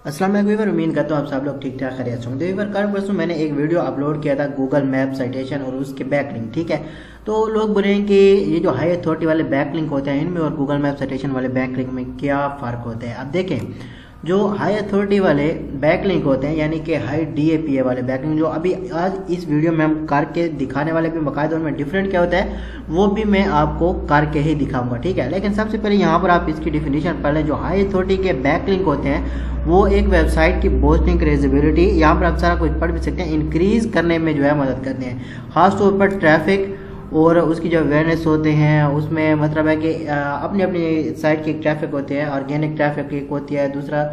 अस्सलाम वालेकुम व्यूअर, उम्मीद करता हूँ आप सब लोग ठीक ठाक खैरियत से होंगे। व्यूअर कल परसों मैंने एक वीडियो अपलोड किया था गूगल मैप साइटेशन और उसके बैकलिंक, ठीक है। तो लोग बोले हैं कि ये जो हाई अथॉरिटी वाले बैकलिंक होते हैं इनमें और गूगल मैप साइटेशन वाले बैकलिंक में क्या फ़र्क होता है। अब देखें, जो हाई अथॉरिटी वाले बैकलिंक होते हैं यानी कि हाई DAPA वाले बैकलिंक जो अभी आज इस वीडियो में हम करके दिखाने वाले भी बाकायदा उनमें डिफरेंट क्या होता है वो भी मैं आपको करके ही दिखाऊंगा, ठीक है। लेकिन सबसे पहले यहाँ पर आप इसकी डिफिनीशन पढ़ लें। जो हाई अथॉरिटी के बैकलिंक होते हैं वो एक वेबसाइट की बोस्टिंग रेजिबिलिटी, यहाँ पर आप सारा कुछ पढ़ भी सकते हैं, इंक्रीज करने में जो है मदद करते हैं। खासतौर पर ट्रैफिक और उसकी जो अवेयरनेस होते हैं उसमें मतलब है कि अपनी अपनी साइट की ट्रैफिक होती है। ऑर्गेनिक ट्रैफिक एक होती है, दूसरा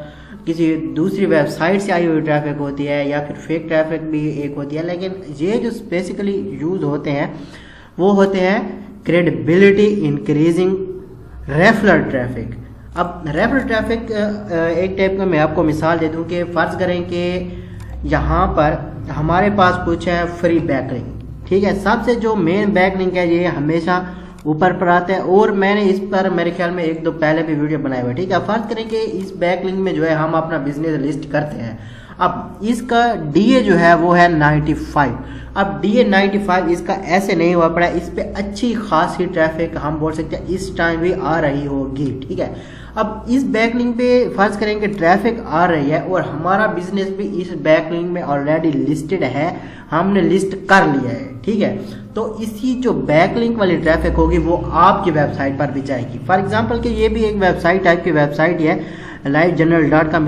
किसी दूसरी वेबसाइट से आई हुई ट्रैफिक होती है, या फिर फेक ट्रैफिक भी एक होती है। लेकिन ये जो स्पेसिकली यूज़ होते हैं वो होते हैं क्रेडिबिलिटी इंक्रीजिंग रेफरल ट्रैफिक। अब रेफरल ट्रैफिक एक टाइप का मैं आपको मिसाल दे दूं कि फ़र्ज़ करें कि यहाँ पर हमारे पास कुछ है फ्री बैकलिंक, ठीक है। सबसे जो मेन बैकलिंक है ये हमेशा ऊपर पर आता है और मैंने इस पर मेरे ख्याल में एक दो पहले भी वीडियो बनाए हुए, ठीक है। फर्ज करें कि इस बैकलिंक में जो है हम अपना बिजनेस लिस्ट करते हैं। अब इसका DA जो है वो है 95। अब DA 95 इसका ऐसे नहीं हुआ पड़ा, इस पे अच्छी खासी ट्रैफिक हम बोल सकते हैं इस टाइम भी आ रही होगी, ठीक है। अब इस बैकलिंक पे फर्ज करें कि ट्रैफिक आ रही है और हमारा बिजनेस भी इस बैकलिंक में ऑलरेडी लिस्टेड है, हमने लिस्ट कर लिया है, ठीक है। तो इसी जो बैकलिंक वाली ट्रैफिक होगी वो आपकी वेबसाइट पर भी जाएगी। फॉर एग्जांपल कि ये भी एक वेबसाइट टाइप की वेबसाइट है, livejournal.com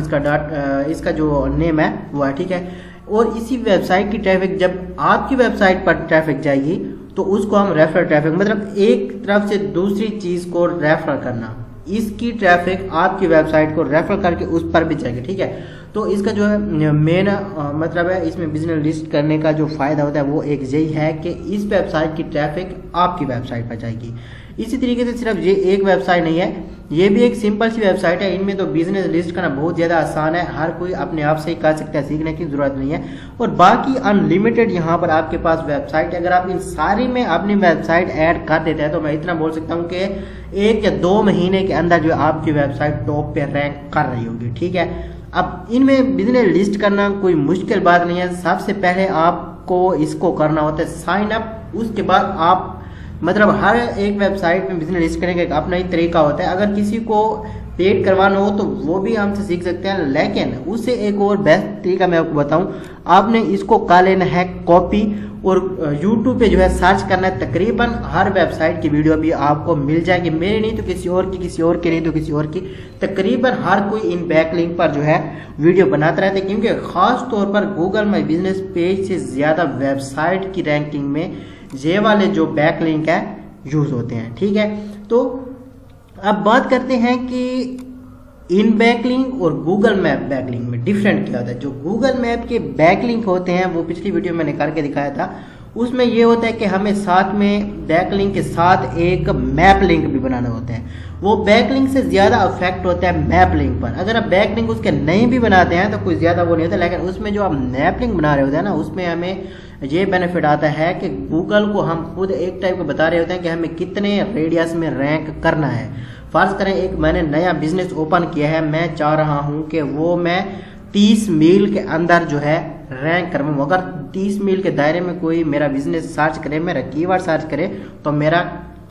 इसका जो नेम है वो है, ठीक है। और इसी वेबसाइट की ट्रैफिक जब आपकी वेबसाइट पर ट्रैफिक जाएगी तो उसको हम रेफरल ट्रैफिक, मतलब एक तरफ से दूसरी चीज को रेफर करना, इसकी ट्रैफिक आपकी वेबसाइट को रेफर करके उस पर भी जाएगी, ठीक है। तो इसका जो है मेन मतलब है इसमें बिजनेस लिस्ट करने का जो फायदा होता है वो एक यही है कि इस वेबसाइट की ट्रैफिक आपकी वेबसाइट पर जाएगी। इसी तरीके से सिर्फ ये एक वेबसाइट नहीं है, ये भी एक सिंपल सी वेबसाइट है। इनमें तो बिजनेस लिस्ट करना बहुत ज़्यादा आसान है, हर कोई अपने आप से ही कर सकता है, सीखने की जरूरत नहीं है। और बाकी अनलिमिटेड यहाँ पर आपके पास वेबसाइट है। अगर आप इन सारी में अपनी वेबसाइट ऐड कर देते हैं तो मैं इतना बोल सकता हूँ कि 1 या 2 महीने के अंदर जो आपकी वेबसाइट टॉप पे रैंक कर रही होगी, ठीक है। अब इनमें बिजनेस लिस्ट करना कोई मुश्किल बात नहीं है। सबसे पहले आपको इसको करना होता है साइन अप, उसके बाद आप मतलब हर एक वेबसाइट में बिजनेस लिस्ट करने का अपना ही तरीका होता है। अगर किसी को पेड करवाना हो तो वो भी हमसे सीख सकते हैं, लेकिन उससे एक और बेस्ट तरीका मैं आपको बताऊं, आपने इसको कर लेना है कॉपी और YouTube पे जो है सर्च करना है। तकरीबन हर वेबसाइट की वीडियो भी आपको मिल जाएगी, मेरी नहीं तो किसी और की, किसी और की नहीं तो किसी और की। तकरीबन हर कोई इन बैकलिंक पर जो है वीडियो बनाता रहता है, क्योंकि खास तौर पर गूगल माई बिजनेस पेज से ज़्यादा वेबसाइट की रैंकिंग में ये वाले जो बैकलिंक है यूज होते हैं, ठीक है। तो अब बात करते हैं कि इन बैकलिंक और गूगल मैप बैकलिंक में डिफरेंट क्या होता है। जो गूगल मैप के बैकलिंक होते हैं वो पिछली वीडियो मैंने करके दिखाया था, उसमें ये होता है कि हमें साथ में बैकलिंक के साथ एक मैप लिंक भी बनाना होता है। वो बैकलिंक से ज़्यादा अफेक्ट होता है मैप लिंक पर। अगर आप बैकलिंक उसके नहीं भी बनाते हैं तो कुछ ज़्यादा वो नहीं होता, लेकिन उसमें जो आप मैप लिंक बना रहे होते हैं ना, उसमें हमें ये बेनिफिट आता है कि गूगल को हम खुद एक टाइप का बता रहे होते हैं कि हमें कितने रेडियस में रैंक करना है। फर्ज करें एक मैंने नया बिजनेस ओपन किया है, मैं चाह रहा हूं कि वो मैं 30 मील के अंदर जो है रैंक करवाऊं। अगर 30 मील के दायरे में कोई मेरा बिजनेस सर्च करे, मेरा कीवर्ड सर्च करे तो मेरा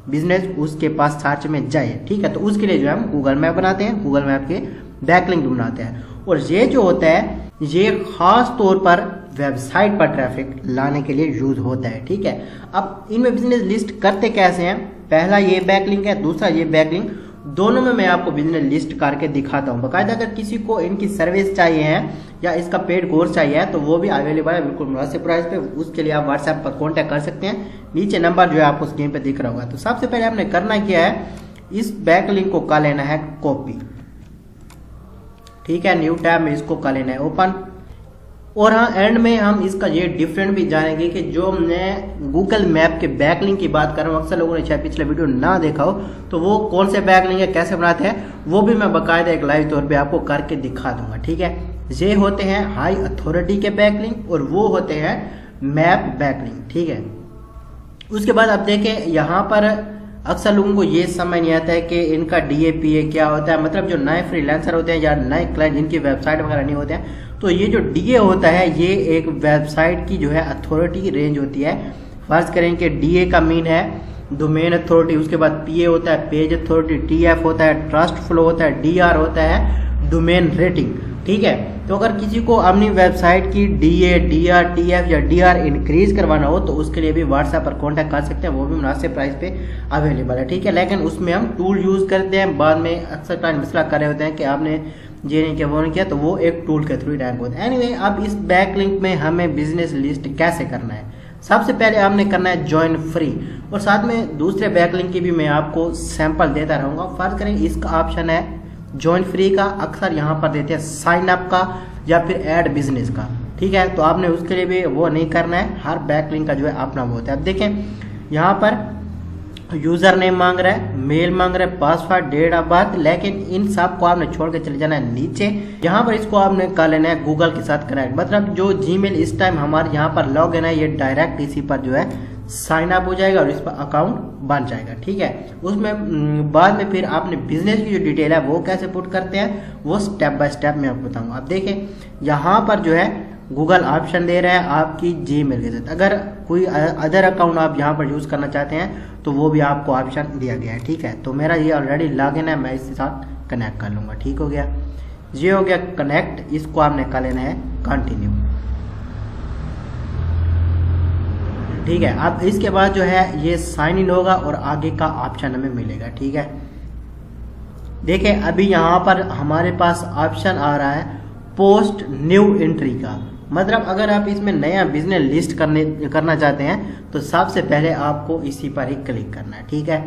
बिजनेस उसके पास सर्च में जाए, ठीक है। तो उसके लिए जो है हम गूगल मैप बनाते हैं, गूगल मैप के बैकलिंक बनाते हैं। और ये जो होता है ये खास तौर पर वेबसाइट पर ट्रैफिक लाने के लिए यूज होता है, ठीक है। अब इनमें बिजनेस लिस्ट करते कैसे हैं, पहला ये बैकलिंक है, दूसरा ये बैकलिंक, दोनों में मैं आपको बिजनेस लिस्ट करके दिखाता हूं बाकायदा। अगर किसी को इनकी सर्विस चाहिए है या इसका पेड कोर्स चाहिए है तो वो भी अवेलेबल है बिल्कुल मुनासिब प्राइस पे। उसके लिए आप व्हाट्सएप पर कांटेक्ट कर सकते हैं, नीचे नंबर जो है आपको स्क्रीन पे दिख रहा होगा। तो सबसे पहले आपने करना क्या है, इस बैकलिंक को कर लेना है कॉपी, ठीक है। न्यू टैब में इसको कर लेना है ओपन। और हाँ, एंड में हम इसका ये डिफरेंट भी जानेंगे कि जो मैं गूगल मैप के बैकलिंक की बात कर रहा हूँ, अक्सर लोगों ने शायद पिछले वीडियो ना देखा हो तो वो कौन से बैकलिंक है, कैसे बनाते हैं, वो भी मैं बाकायदा एक लाइव तौर पे आपको करके दिखा दूंगा, ठीक है। ये होते हैं हाई अथॉरिटी के बैकलिंक और वो होते हैं मैप बैकलिंक, ठीक है। उसके बाद आप देखें यहाँ पर अक्सर लोगों को ये समझ नहीं आता है कि इनका DAPA क्या होता है। मतलब जो नए फ्रीलांसर होते हैं या नए क्लाइंट जिनकी वेबसाइट वगैरह नहीं होते हैं, तो ये जो DA होता है ये एक वेबसाइट की जो है अथॉरिटी की रेंज होती है। फर्ज करें कि DA का मीन है डोमेन अथॉरिटी, उसके बाद PA होता है पेज अथॉरिटी, TF होता है ट्रस्ट फ्लो होता है, DR होता है डोमेन रेटिंग। ठीक है, तो अगर किसी को अपनी वेबसाइट की DA, DR, TF या DR इंक्रीज करवाना हो तो उसके लिए भी व्हाट्सएप पर कांटेक्ट कर सकते हैं, वो भी मुनासिब प्राइस पे अवेलेबल है। ठीक है, लेकिन उसमें हम टूल यूज़ करते हैं। बाद में अक्सर क्लाइंट मसला कर रहे होते हैं कि आपने ये नहीं किया वो नहीं किया, तो वो एक टूल के थ्रू रैंक होता है। एनीवे, अब इस बैकलिंक में हमें बिजनेस लिस्ट कैसे करना है, सबसे पहले आपने करना है ज्वाइन फ्री, और साथ में दूसरे बैकलिंक की भी मैं आपको सैंपल देता रहूँगा। फर्ज करें इसका ऑप्शन है ज्वाइन फ्री का, अक्सर यहाँ पर देते हैं साइन अप का या फिर ऐड बिजनेस का। ठीक है, तो आपने उसके लिए भी वो नहीं करना है, हर बैकलिंक का जो है अपना वो होता है। अब देखें यहाँ पर यूजर नेम मांग रहा है, मेल मांग रहा है, पासवर्ड, डेट ऑफ बर्थ, लेकिन इन सब को आपने छोड़ के चले जाना है नीचे। यहाँ पर इसको आपने कर लेना है गूगल के साथ कनेक्ट। मतलब जो जीमेल इस टाइम हमारे यहाँ पर लॉग इन है, ये डायरेक्ट इसी पर जो है साइन अप हो जाएगा और इस पर अकाउंट बन जाएगा। ठीक है, उसमें बाद में फिर आपने बिजनेस की जो डिटेल है वो कैसे पुट करते हैं वो स्टेप बाय स्टेप मैं आपको बताऊंगा। अब देखें यहाँ पर जो है गूगल ऑप्शन दे रहा है आपकी जीमेल के साथ। अगर कोई अदर अकाउंट आप यहाँ पर यूज़ करना चाहते हैं तो वो भी आपको ऑप्शन दिया गया है। ठीक है, तो मेरा ये ऑलरेडी लॉगिन है, मैं इसके साथ कनेक्ट कर लूँगा। ठीक हो गया, ये हो गया कनेक्ट। इसको आपने कर लेना है कंटिन्यू। ठीक है, अब इसके बाद जो है ये साइन इन होगा और आगे का ऑप्शन हमें मिलेगा। ठीक है, देखिए अभी यहाँ पर हमारे पास ऑप्शन आ रहा है पोस्ट न्यू एंट्री का। मतलब अगर आप इसमें नया बिजनेस लिस्ट करना चाहते हैं तो सबसे पहले आपको इसी पर ही क्लिक करना है। ठीक है,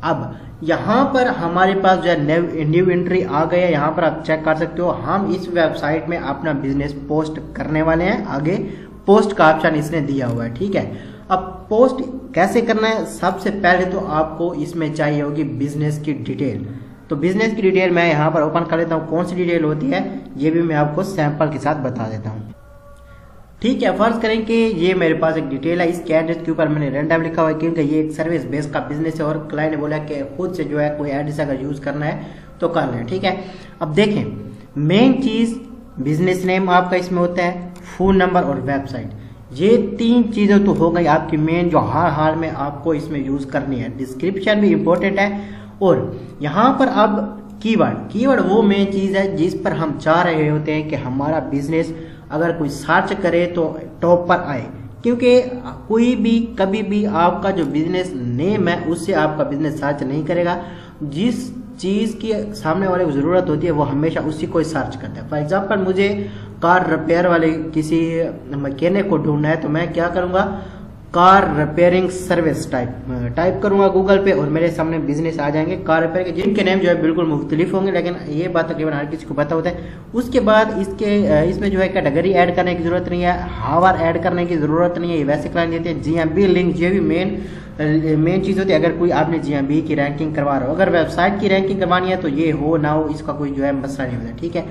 अब यहाँ पर हमारे पास जो है न्यू एंट्री आ गया। यहाँ पर आप चेक कर सकते हो, हम इस वेबसाइट में अपना बिजनेस पोस्ट करने वाले हैं। आगे पोस्ट का ऑप्शन इसने दिया हुआ है। ठीक है, अब पोस्ट कैसे करना है, सबसे पहले तो आपको इसमें चाहिए होगी बिजनेस की डिटेल। तो बिजनेस की डिटेल मैं यहाँ पर ओपन कर लेता हूँ, कौन सी डिटेल होती है ये भी मैं आपको सैंपल के साथ बता देता हूँ। ठीक है, फर्ज करें कि ये मेरे पास एक डिटेल है, इस कैंडिडेट के ऊपर मैंने रैंडम लिखा हुआ है क्योंकि ये एक सर्विस बेस का बिजनेस है और क्लाइंट ने बोला कि खुद से जो है कोई एड्रेस अगर यूज करना है तो कर लें। ठीक है, अब देखें मेन चीज बिजनेस नेम आपका इसमें होता है, फोन नंबर और वेबसाइट। ये तीन चीजें तो हो गई आपकी मेन जो हर हाल में आपको इसमें यूज करनी है। डिस्क्रिप्शन भी इंपॉर्टेंट है और यहाँ पर अब कीवर्ड वो मेन चीज है जिस पर हम चाह रहे होते हैं कि हमारा बिजनेस अगर कोई सर्च करे तो टॉप पर आए। क्योंकि कोई भी कभी भी आपका जो बिजनेस नेम है उससे आपका बिजनेस सर्च नहीं करेगा। जिस चीज़ की सामने वाले को ज़रूरत होती है वो हमेशा उसी को सर्च करता है। फॉर एग्जांपल मुझे कार रिपेयर वाले किसी मैकेनिक को ढूंढना है तो मैं क्या करूँगा, कार रिपेयरिंग सर्विस टाइप करूंगा गूगल पे और मेरे सामने बिजनेस आ जाएंगे कार रिपेयर के, जिनके नेम जो है बिल्कुल मुख्तलिफ होंगे, लेकिन ये बात तकरीबन हर किसी को पता होता है। उसके बाद इसमें जो है कैटेगरी ऐड करने की जरूरत नहीं है, हावर ऐड करने की जरूरत नहीं है, ये वैसे क्लाइंट देते हैं। GMB लिंक ये भी मेन चीज़ होती है। अगर कोई आपने GMB की रैंकिंग करवा रहा हो, अगर वेबसाइट की रैंकिंग करवानी है तो ये हो ना हो इसका कोई जो है मसला नहीं होता। ठीक है,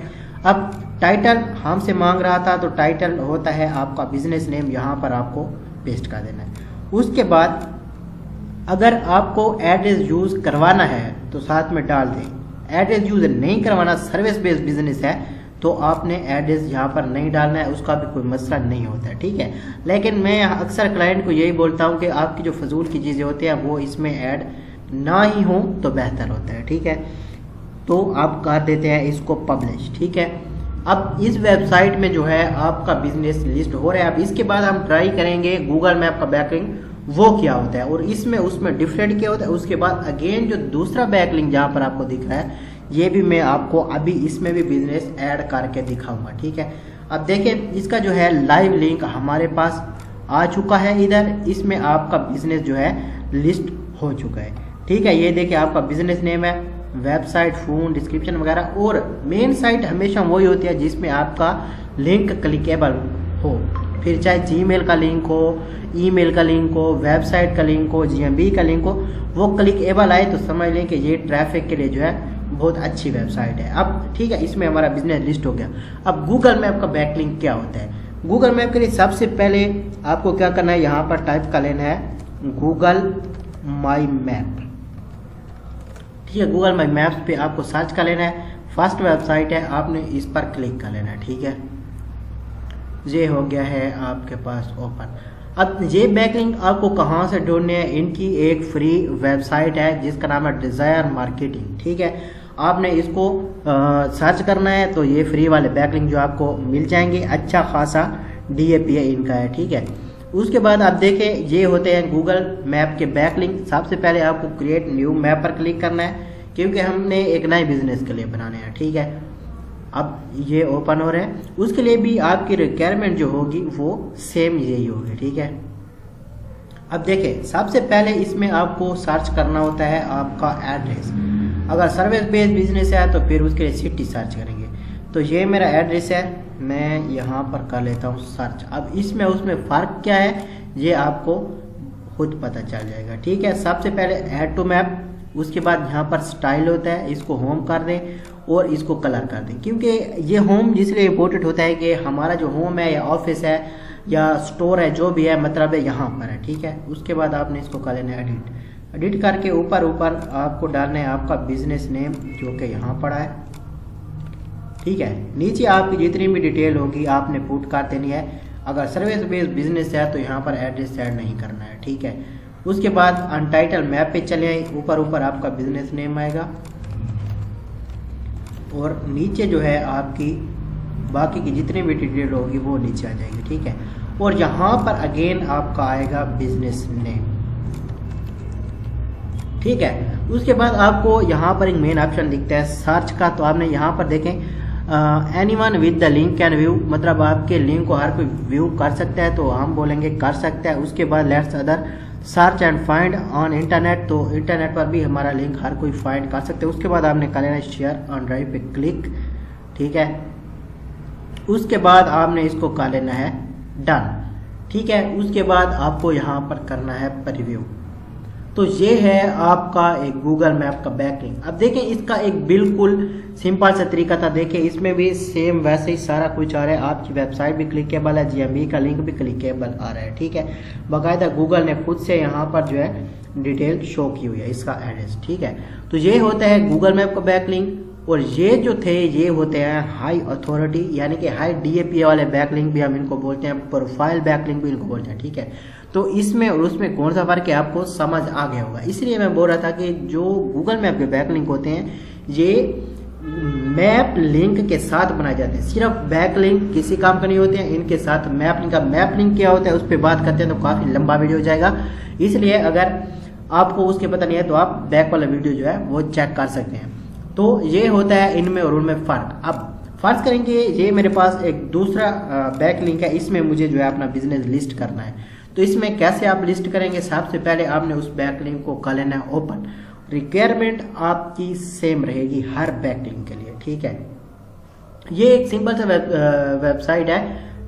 अब टाइटल हमसे मांग रहा था तो टाइटल होता है आपका बिजनेस नेम, यहाँ पर आपको पेस्ट कर देना है। उसके बाद अगर आपको एड्रेस यूज करवाना है तो साथ में डाल दें। एड्रेस यूज नहीं करवाना, सर्विस बेस्ड बिजनेस है तो आपने एड्रेस यहाँ पर नहीं डालना है, उसका भी कोई मसला नहीं होता है। ठीक है, लेकिन मैं अक्सर क्लाइंट को यही बोलता हूँ कि आपकी जो फजूल की चीज़ें होती हैं वो इसमें ऐड ना ही हो तो बेहतर होता है। ठीक है, तो आप कर देते हैं इसको पब्लिश। ठीक है, अब इस वेबसाइट में जो है आपका बिजनेस लिस्ट हो रहा है। अब इसके बाद हम ट्राई करेंगे गूगल मैप का बैकलिंक वो क्या होता है और इसमें उसमें डिफरेंट क्या होता है। उसके बाद अगेन जो दूसरा बैकलिंक जहाँ पर आपको दिख रहा है ये भी मैं आपको अभी इसमें भी बिजनेस ऐड करके दिखाऊंगा। ठीक है, अब देखें इसका जो है लाइव लिंक हमारे पास आ चुका है इधर, इसमें आपका बिजनेस जो है लिस्ट हो चुका है। ठीक है, ये देखिए आपका बिजनेस नेम है, वेबसाइट, फोन, डिस्क्रिप्शन वगैरह, और मेन साइट हमेशा वही होती है जिसमें आपका लिंक क्लिकेबल हो, फिर चाहे जीमेल का लिंक हो, ईमेल का लिंक हो, वेबसाइट का लिंक हो, GMB का लिंक हो, वो क्लिकेबल आए तो समझ लें कि ये ट्रैफिक के लिए जो है बहुत अच्छी वेबसाइट है। अब ठीक है, इसमें हमारा बिजनेस लिस्ट हो गया। अब गूगल मैप का बैकलिंक क्या होता है? गूगल मैप के लिए सबसे पहले आपको क्या करना है, यहाँ पर टाइप कर लेना है गूगल माई मैप। ठीक है। गूगल माई मैप्स पे आपको सर्च कर लेना है, फर्स्ट वेबसाइट है, आपने इस पर क्लिक कर लेना है। ठीक है, ये हो गया है आपके पास ओपन। अब ये बैकलिंक आपको कहाँ से ढूंढने हैं, इनकी एक फ्री वेबसाइट है जिसका नाम है डिज़ायर मार्केटिंग। ठीक है, आपने इसको सर्च करना है तो ये फ्री वाले बैकलिंक जो आपको मिल जाएंगे, अच्छा खासा DAP इनका है। ठीक है, उसके बाद आप देखें ये होते हैं गूगल मैप के बैकलिंक। सबसे पहले आपको क्रिएट न्यू मैप पर क्लिक करना है क्योंकि हमने एक नए बिजनेस के लिए बनाने हैं। ठीक है, अब ये ओपन हो रहे हैं, उसके लिए भी आपकी रिक्वायरमेंट जो होगी वो सेम यही होगी। ठीक है, अब देखें सबसे पहले इसमें आपको सर्च करना होता है आपका एड्रेस। अगर सर्विस बेस्ड बिजनेस है तो फिर उसके लिए सिटी सर्च करेंगे। तो ये मेरा एड्रेस है, मैं यहाँ पर कर लेता हूँ सर्च। अब इसमें उसमें फ़र्क क्या है ये आपको खुद पता चल जाएगा। ठीक है, सबसे पहले ऐड टू मैप, उसके बाद यहाँ पर स्टाइल होता है, इसको होम कर दें और इसको कलर कर दें क्योंकि ये होम इसलिए इम्पोर्टेंट होता है कि हमारा जो होम है या ऑफिस है या स्टोर है जो भी है मतलब है यहाँ पर है। ठीक है, उसके बाद आपने इसको कर लेना है एडिट करके ऊपर आपको डालना है आपका बिजनेस नेम जो कि यहाँ पड़ा है। ठीक है, नीचे आपकी जितनी भी डिटेल होगी आपने पुट कर देनी है। अगर सर्विस बेस्ड बिजनेस है तो यहाँ पर एड्रेस ऐड नहीं करना है। ठीक है, उसके बाद अनटाइटल मैप पे चले आए, ऊपर आपका बिजनेस नेम आएगा और नीचे जो है आपकी बाकी की जितनी भी डिटेल होगी वो नीचे आ जाएगी। ठीक है, और यहाँ पर अगेन आपका आएगा बिजनेस नेम। ठीक है, उसके बाद आपको यहाँ पर एक मेन ऑप्शन दिखता है सर्च का, तो आपने यहाँ पर देखें anyone with the link can view, मतलब आपके लिंक को हर कोई व्यू कर सकता है, तो हम बोलेंगे कर सकता है। उसके बाद let's other search and find on internet, तो इंटरनेट पर भी हमारा लिंक हर कोई फाइंड कर सकते हैं। उसके बाद आपने कर लेना शेयर ऑन ड्राइव पे क्लिक। ठीक है, उसके बाद आपने इसको कर लेना है डन। ठीक है, उसके बाद आपको यहाँ पर करना है प्रीव्यू। तो ये है आपका एक गूगल मैप का बैकलिंक। अब देखें इसका एक बिल्कुल सिंपल सा तरीका था, देखें इसमें भी सेम वैसे ही सारा कुछ आ रहा है। आपकी वेबसाइट भी क्लिकेबल है, GMB का लिंक भी क्लिकेबल आ रहा है। ठीक है, बाकायदा गूगल ने खुद से यहाँ पर जो है डिटेल शो की हुई है इसका एड्रेस। ठीक है, तो ये होता है गूगल मैप का बैकलिंक। और ये जो थे ये होते हैं हाई अथॉरिटी यानी कि हाई DAP वाले बैकलिंक भी हम इनको बोलते हैं, प्रोफाइल बैकलिंक भी इनको बोलते हैं। ठीक है, तो इसमें और उसमें कौन सा फर्क है आपको समझ आ गया होगा। इसलिए मैं बोल रहा था कि जो गूगल मैप के बैकलिंक होते हैं ये मैप लिंक के साथ बनाए जाते हैं, सिर्फ बैकलिंक किसी काम का नहीं होते हैं, इनके साथ मैप लिंक का। मैप लिंक क्या होता है उस पर बात करते हैं तो काफ़ी लंबा वीडियो हो जाएगा, इसलिए अगर आपको उसके पता नहीं है तो आप बैक वाला वीडियो जो है वो चेक कर सकते हैं। तो ये होता है इनमें और उनमें फ़र्क। अब फर्ज करेंगे ये मेरे पास एक दूसरा बैकलिंक है, इसमें मुझे जो है अपना बिजनेस लिस्ट करना है। तो इसमें कैसे आप लिस्ट करेंगे, सबसे पहले आपने उस बैकलिंक को कर लेना है ओपन। रिक्वायरमेंट आपकी सेम रहेगी हर बैकलिंक के लिए। ठीक है, ये एक सिंपल सा वेबसाइट है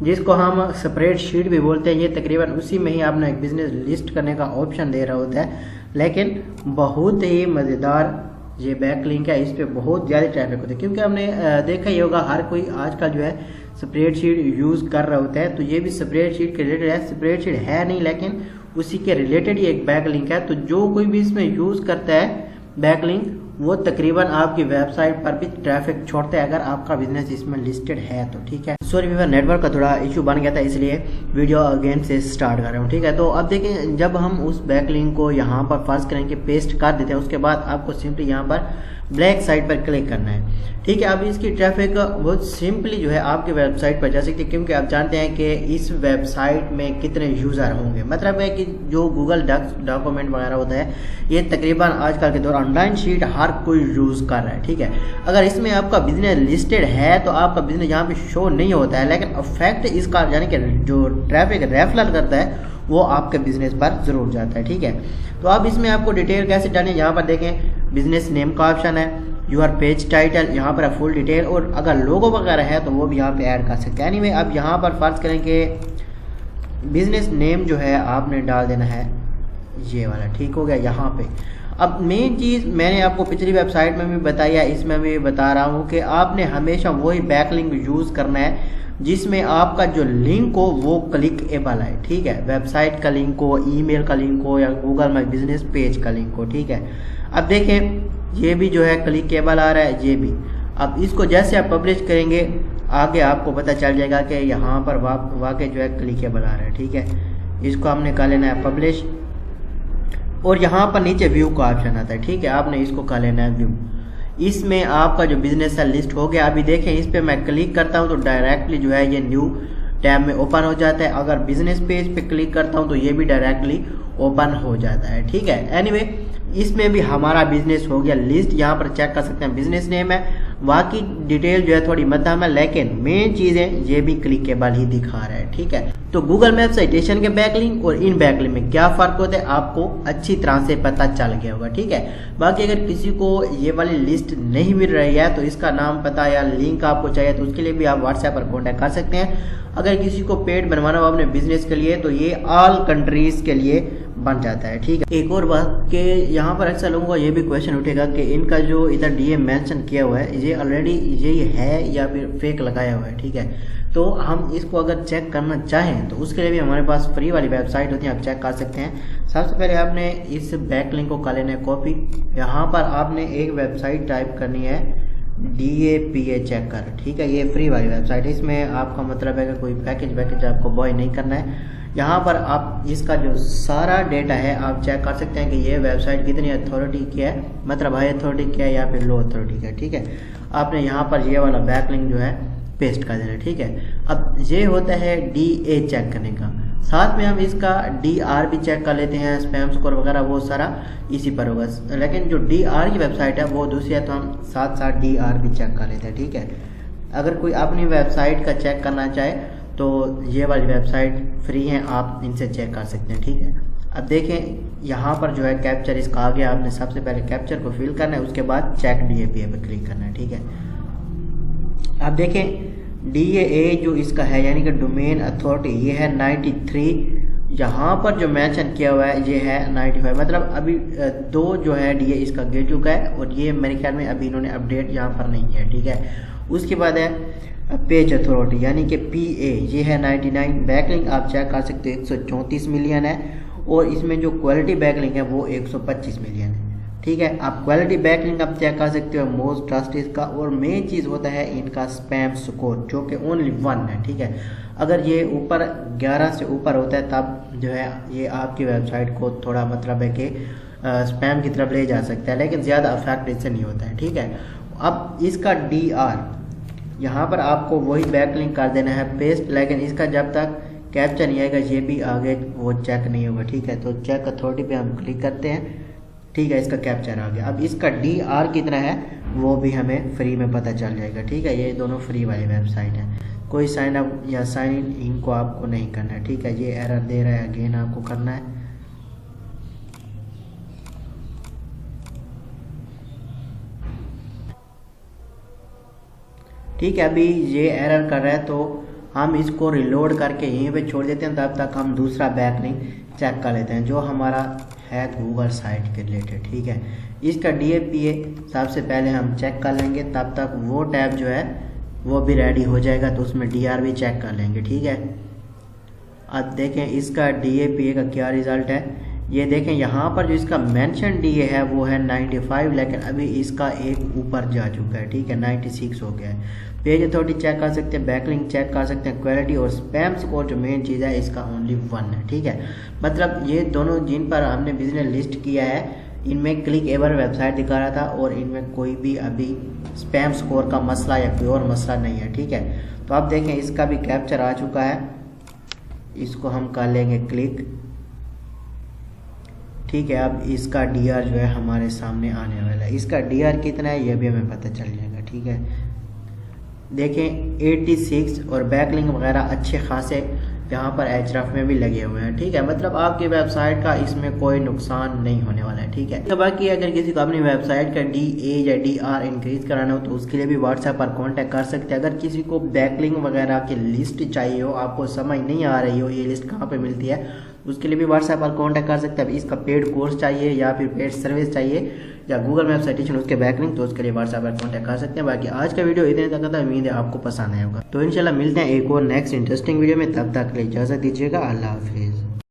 जिसको हम स्प्रेडशीट भी बोलते हैं। ये तकरीबन उसी में ही आपने एक बिजनेस लिस्ट करने का ऑप्शन दे रहा होता है, लेकिन बहुत ही मज़ेदार ये बैकलिंक है। इस पर बहुत ज़्यादा ट्रैफिक होता है क्योंकि हमने देखा ही होगा हर कोई आजकल जो है स्प्रेडशीट यूज़ कर रहा होता है। तो ये भी स्प्रेडशीट के रिलेटेड है, स्प्रेडशीट है नहीं लेकिन उसी के रिलेटेड ही एक बैकलिंक है। तो जो कोई भी इसमें यूज़ करता है बैकलिंक वो तकरीबन आपकी वेबसाइट पर भी ट्रैफिक छोड़ता है अगर आपका बिजनेस इसमें लिस्टेड है तो। ठीक है, सॉरी व्यूअर नेटवर्क का थोड़ा इशू बन गया था इसलिए वीडियो अगेन से स्टार्ट कर रहा हूँ। ठीक है, तो अब देखें जब हम उस बैकलिंक को यहाँ पर फर्स्ट करेंगे पेस्ट कर देते हैं, उसके बाद आपको सिंपली यहाँ पर ब्लैक साइड पर क्लिक करना है। ठीक है, अब इसकी ट्रैफिक बहुत सिंपली जो है आपकी वेबसाइट पर जा सकती है क्योंकि आप जानते हैं कि इस वेबसाइट में कितने यूज़र होंगे। मतलब है कि जो गूगल डॉक्यूमेंट वगैरह होता है ये तकरीबन आजकल के दौर ऑनलाइन शीट हर कोई यूज़ कर रहा है। ठीक है, अगर इसमें आपका बिजनेस लिस्टेड है तो आपका बिजनेस यहाँ पे शो नहीं होता है, लेकिन इफेक्ट इसका यानी कि जो ट्रैफिक रेफर करता है वो आपके बिजनेस पर जरूर जाता है। ठीक है, तो अब इसमें आपको डिटेल कैसे डालनी है, यहाँ पर देखें बिजनेस नेम का ऑप्शन है, यूर पेज टाइटल, यहाँ पर फुल डिटेल, और अगर लोगो वगैरह है तो वो भी यहाँ पे ऐड कर सकते हैं। एनीवे अब यहाँ पर फर्ज करें कि बिजनेस नेम जो है आपने डाल देना है ये वाला। ठीक हो गया यहाँ पे। अब मेन चीज़ मैंने आपको पिछली वेबसाइट में भी बताया, इसमें भी बता रहा हूँ कि आपने हमेशा वही बैकलिंक यूज़ करना है जिसमें आपका जो लिंक हो वो क्लिकेबल है। ठीक है, वेबसाइट का लिंक हो, ईमेल का लिंक हो या गूगल माई बिजनेस पेज का लिंक हो। ठीक है, अब देखें ये भी जो है क्लिकेबल आ रहा है, ये भी। अब इसको जैसे आप पब्लिश करेंगे आगे आपको पता चल जाएगा कि यहाँ पर वाकई जो है क्लिकेबल आ रहा है, ठीक है। इसको हमने कर लेना है पब्लिश, और यहाँ पर नीचे व्यू का ऑप्शन आता है, ठीक है। आपने इसको कर लेना है व्यू। इसमें आपका जो बिजनेस है लिस्ट हो गया। अभी देखें इस पर मैं क्लिक करता हूँ तो डायरेक्टली जो है ये न्यू टैब में ओपन हो जाता है। अगर बिजनेस पेज पे क्लिक करता हूँ तो ये भी डायरेक्टली ओपन हो जाता है, ठीक है। एनीवे इसमें भी हमारा बिजनेस हो गया लिस्ट। यहाँ पर चेक कर सकते हैं बिजनेस नेम है, बाकी डिटेल जो है थोड़ी मध्यम है, लेकिन मेन चीज़ें ये भी क्लिकेबल ही दिखा रहा है, ठीक है। तो गूगल मैप साइटेशन के बैकलिंक और इन बैकलिंक में क्या फ़र्क होता है आपको अच्छी तरह से पता चल गया होगा, ठीक है। बाकी अगर किसी को ये वाली लिस्ट नहीं मिल रही है तो इसका नाम पता या लिंक आपको चाहिए तो उसके लिए भी आप व्हाट्सएप पर कॉन्टैक्ट कर सकते हैं। अगर किसी को पेड बनवाना हो अपने बिजनेस के लिए तो ये ऑल कंट्रीज के लिए बन जाता है, ठीक है। एक और बात कि यहाँ पर अक्सर लोगों का ये भी क्वेश्चन उठेगा कि इनका जो इधर डीएम मेंशन किया हुआ है ये ऑलरेडी ये है या फिर फेक लगाया हुआ है, ठीक है। तो हम इसको अगर चेक करना चाहें तो उसके लिए भी हमारे पास फ्री वाली वेबसाइट होती है, आप चेक कर सकते हैं। सबसे पहले आपने इस बैकलिंक को कर लेना है कॉपी। यहाँ पर आपने एक वेबसाइट टाइप करनी है DAPA चेकर, ठीक है। ये फ्री वाली वेबसाइट है, इसमें आपका मतलब है कि कोई पैकेज आपको बॉय नहीं करना है। यहाँ पर आप इसका जो सारा डेटा है आप चेक कर सकते हैं कि ये वेबसाइट कितनी अथॉरिटी की है, मतलब हाई अथॉरिटी की है या फिर लो अथॉरिटी का, ठीक है। आपने यहाँ पर ये वाला बैकलिंक जो है पेस्ट कर देना, ठीक है। अब ये होता है DA चेक करने का, साथ में हम इसका DR भी चेक कर लेते हैं, स्पैम स्कोर वगैरह वो सारा इसी पर होगा। लेकिन जो DR की वेबसाइट है वो दूसरी है तो हम साथ साथ DR भी चेक कर लेते हैं, ठीक है। अगर कोई अपनी वेबसाइट का चेक करना चाहे तो ये वाली वेबसाइट फ्री है, आप इनसे चेक कर सकते हैं, ठीक है। अब देखें यहाँ पर जो है कैप्चर इसका आ गया। आपने सबसे पहले कैप्चर को फिल करना है, उसके बाद चेक DAPA पर क्लिक करना है, ठीक है। अब देखें DAA जो इसका है यानी कि डोमेन अथॉरिटी ये है 93। यहाँ पर जो मेंशन किया हुआ है ये है 95, मतलब अभी 2 जो है DA इसका गिर चुका है और ये मेरे ख्याल में अभी इन्होंने अपडेट यहाँ पर नहीं किया, ठीक है। उसके बाद है पेज अथॉरिटी यानी कि PA ये है 99। बैकलिंक आप चेक कर सकते हो 134 मिलियन है, और इसमें जो क्वालिटी बैकलिंक है वो 125 मिलियन है, ठीक है। आप क्वालिटी बैकलिंक आप चेक कर सकते हो मोस्ट ट्रस्टेड का, और मेन चीज़ होता है इनका स्पैम स्कोर जो कि ओनली 1 है, ठीक है। अगर ये ऊपर 11 से ऊपर होता है तब जो है ये आपकी वेबसाइट को थोड़ा मतलब है कि स्पैम की तरफ ले जा सकता है, लेकिन ज़्यादा अफेक्ट इससे नहीं होता है, ठीक है। अब इसका DR यहाँ पर आपको वही बैकलिंक कर देना है पेस्ट, लेकिन इसका जब तक कैप्चर नहीं आएगा ये भी आगे वो चेक नहीं होगा, ठीक है। तो चेक अथॉरिटी पे हम क्लिक करते हैं, ठीक है। इसका कैप्चर आ गया। अब इसका DR कितना है वो भी हमें फ्री में पता चल जाएगा, ठीक है। ये दोनों फ्री वाली वेबसाइट है, कोई साइन अप या साइन इन इनको आपको नहीं करना है, ठीक है। ये एरर दे रहा है, अगेन आपको करना है। ठीक है, अभी ये एरर कर रहा है तो हम इसको रिलोड करके यहीं पे छोड़ देते हैं, तब तक हम दूसरा बैकलिंक चेक कर लेते हैं जो हमारा है गूगल साइट के रिलेटेड, ठीक है। इसका DAPA सबसे पहले हम चेक कर लेंगे, तब तक वो टैब जो है वो भी रेडी हो जाएगा तो उसमें DR भी चेक कर लेंगे, ठीक है। अब देखें इसका DAPA का क्या रिज़ल्ट है। ये देखें यहाँ पर जो इसका मेंशन DA है वो है 95, लेकिन अभी इसका एक ऊपर जा चुका है, ठीक है, 96 हो गया है। पेज अथॉरिटी चेक कर सकते हैं, बैकलिंक चेक कर सकते हैं, क्वालिटी और स्पैम स्कोर जो मेन चीज़ है इसका ओनली 1 है, ठीक है। मतलब ये दोनों जिन पर हमने बिजनेस लिस्ट किया है इनमें क्लिकेबल वेबसाइट दिखा रहा था और इनमें कोई भी अभी स्पैम स्कोर का मसला या कोई और मसला नहीं है, ठीक है। तो आप देखें इसका भी कैप्चर आ चुका है, इसको हम कर लेंगे क्लिक, ठीक है। अब इसका DR जो है हमारे सामने आने वाला है। इसका DR कितना है ये भी हमें पता चल जाएगा, ठीक है। देखें 86 और बैकलिंक वगैरह अच्छे खासे यहाँ पर Href में भी लगे हुए हैं, ठीक है। मतलब आपकी वेबसाइट का इसमें कोई नुकसान नहीं होने वाला है, ठीक है। तो बाकी अगर किसी को अपनी वेबसाइट का DA या DR इंक्रीज कराना हो तो उसके लिए भी व्हाट्सएप पर कांटेक्ट कर सकते हैं। अगर किसी को बैकलिंक वगैरह की लिस्ट चाहिए हो, आपको समझ नहीं आ रही हो ये लिस्ट कहाँ पर मिलती है, उसके लिए भी व्हाट्सएप पर कांटेक्ट कर सकते हैं। अब इसका पेड कोर्स चाहिए या फिर पेड सर्विस चाहिए या गूगल मैप साइटेशन उसके बैकलिंक, तो उसके लिए व्हाट्सएप पर कांटेक्ट कर सकते हैं। बाकी आज का वीडियो इतने तक था, उम्मीद है आपको पसंद आया होगा। तो इंशाल्लाह मिलते हैं एक और नेक्स्ट इंटरेस्टिंग वीडियो में, तब तक के लिए इजाज़त दीजिएगा। अल्लाह हाफिज़।